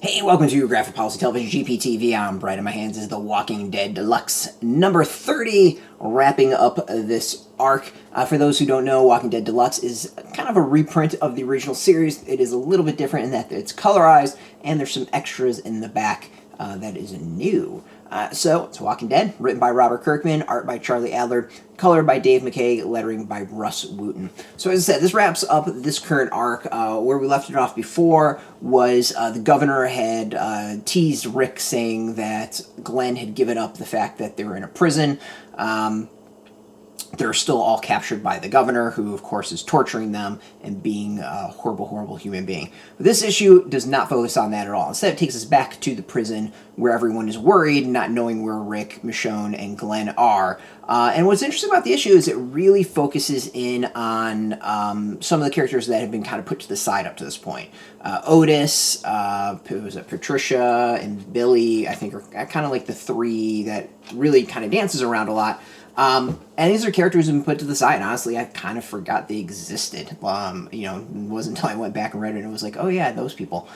Hey, welcome to Graphic Policy Television GPTV. I'm Bright in my hands is the Walking Dead Deluxe number 30, wrapping up this arc. For those who don't know, Walking Dead Deluxe is kind of a reprint of the original series. It is a little bit different in that it's colorized, and there's some extras in the back that is new. So, it's Walking Dead, written by Robert Kirkman, art by Charlie Adlard, colored by Dave McCaig, lettering by Rus Wooton. So as I said, this wraps up this current arc. Where we left it off before was the governor had teased Rick, saying that Glenn had given up the fact that they were in a prison. They're still all captured by the governor, who, of course, is torturing them and being a horrible, horrible human being. But this issue does not focus on that at all. Instead, it takes us back to the prison where everyone is worried, not knowing where Rick, Michonne, and Glenn are. And what's interesting about the issue is it really focuses in on some of the characters that have been kind of put to the side up to this point. Otis, Patricia, and Billy, I think, are kind of like the three that really kind of dances around a lot. And these are characters who've been put to the side. Honestly, I kind of forgot they existed. It wasn't until I went back and read it and it was like, oh yeah, those people.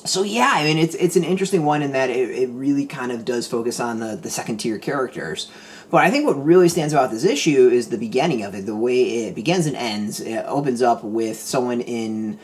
So yeah, I mean, it's an interesting one in that it really kind of does focus on the second tier characters. But I think what really stands out this issue is the beginning of it, the way it begins and ends. It opens up with someone in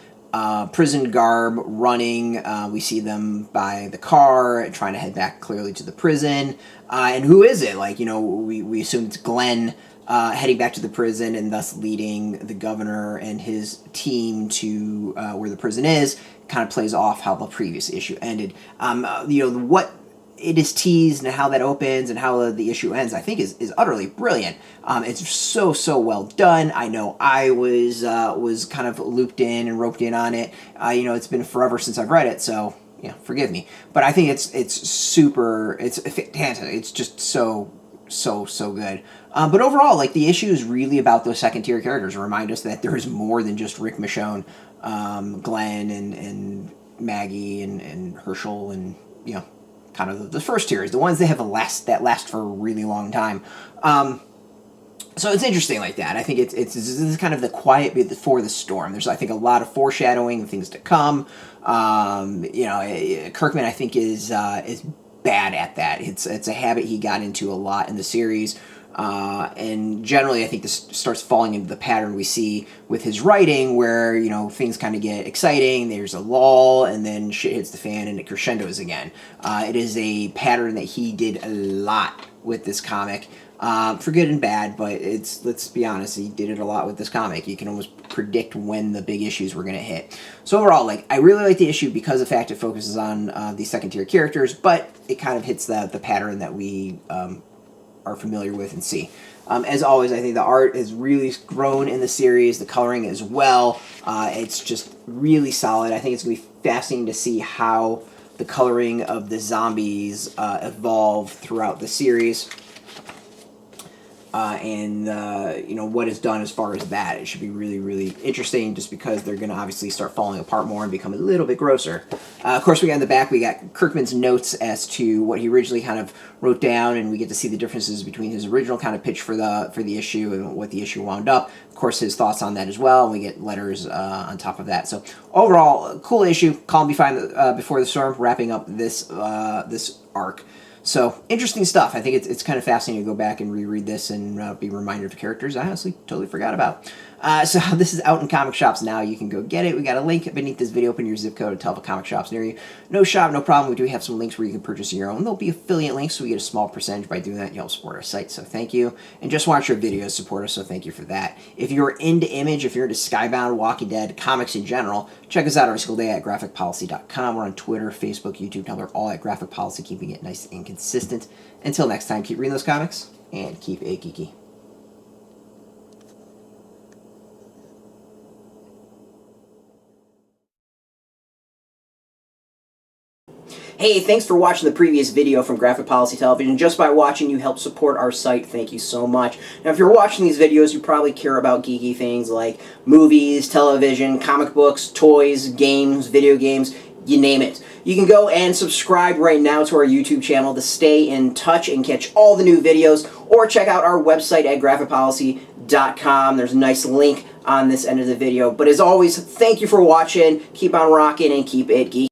prison garb running. We see them by the car, trying to head back clearly to the prison. And who is it? We assume it's Glenn heading back to the prison and thus leading the governor and his team to where the prison is. Kind of plays off how the previous issue ended. What it is teased and how that opens and how the issue ends, I think is utterly brilliant. It's so well done. I know I was kind of looped in and roped in on it. It's been forever since I've read it, so yeah, forgive me. But I think it's fantastic. It's just so good. But overall, the issue is really about those second tier characters. Remind us that there is more than just Rick, Michonne, Glenn, and Maggie, and Herschel, and kind of the first tiers, the ones that have that last for a really long time. So it's interesting like that. I think this is kind of the quiet before the storm. There's, I think, a lot of foreshadowing of things to come. Kirkman, I think, is bad at that. It's a habit he got into a lot in the series. And generally, I think this starts falling into the pattern we see with his writing, where, things kind of get exciting, there's a lull, and then shit hits the fan and it crescendos again. It is a pattern that he did a lot with this comic, for good and bad, but let's be honest, he did it a lot with this comic. You can almost predict when the big issues were going to hit. So overall, I really like the issue because of the fact it focuses on these second-tier characters, but it kind of hits the pattern that we are familiar with and see. As always, I think the art has really grown in the series, the coloring as well. It's just really solid. I think it's going to be fascinating to see how the coloring of the zombies evolve throughout the series. What is done as far as that. It should be really, really interesting just because they're going to obviously start falling apart more and become a little bit grosser. Of course, we got in the back, we got Kirkman's notes as to what he originally kind of wrote down, and we get to see the differences between his original kind of pitch for the issue and what the issue wound up. Of course, his thoughts on that as well, and we get letters on top of that. So overall, cool issue. Calm before the storm, wrapping up this arc. So, interesting stuff. I think it's kind of fascinating to go back and reread this and be reminded of characters I honestly totally forgot about. So this is out in comic shops now. You can go get it. We got a link beneath this video. Put in your zip code and tell the comic shops near you. No shop, no problem. We do have some links where you can purchase your own. There'll be affiliate links, so we get a small percentage by doing that. You help support our site, so thank you. And just watch our videos, support us, so thank you for that. If you're into Image, if you're into Skybound, Walking Dead, comics in general, check us out every single day at graphicpolicy.com. We're on Twitter, Facebook, YouTube, Tumblr, all at Graphic Policy, keeping it nice and consistent. Until next time, keep reading those comics, and keep it geeky. Hey, thanks for watching the previous video from Graphic Policy Television. Just by watching, you help support our site. Thank you so much. Now, if you're watching these videos, you probably care about geeky things like movies, television, comic books, toys, games, video games, you name it. You can go and subscribe right now to our YouTube channel to stay in touch and catch all the new videos, or check out our website at graphicpolicy.com. McCaig.com. There's a nice link on this end of the video. But as always, thank you for watching. Keep on rocking and keep it geeky.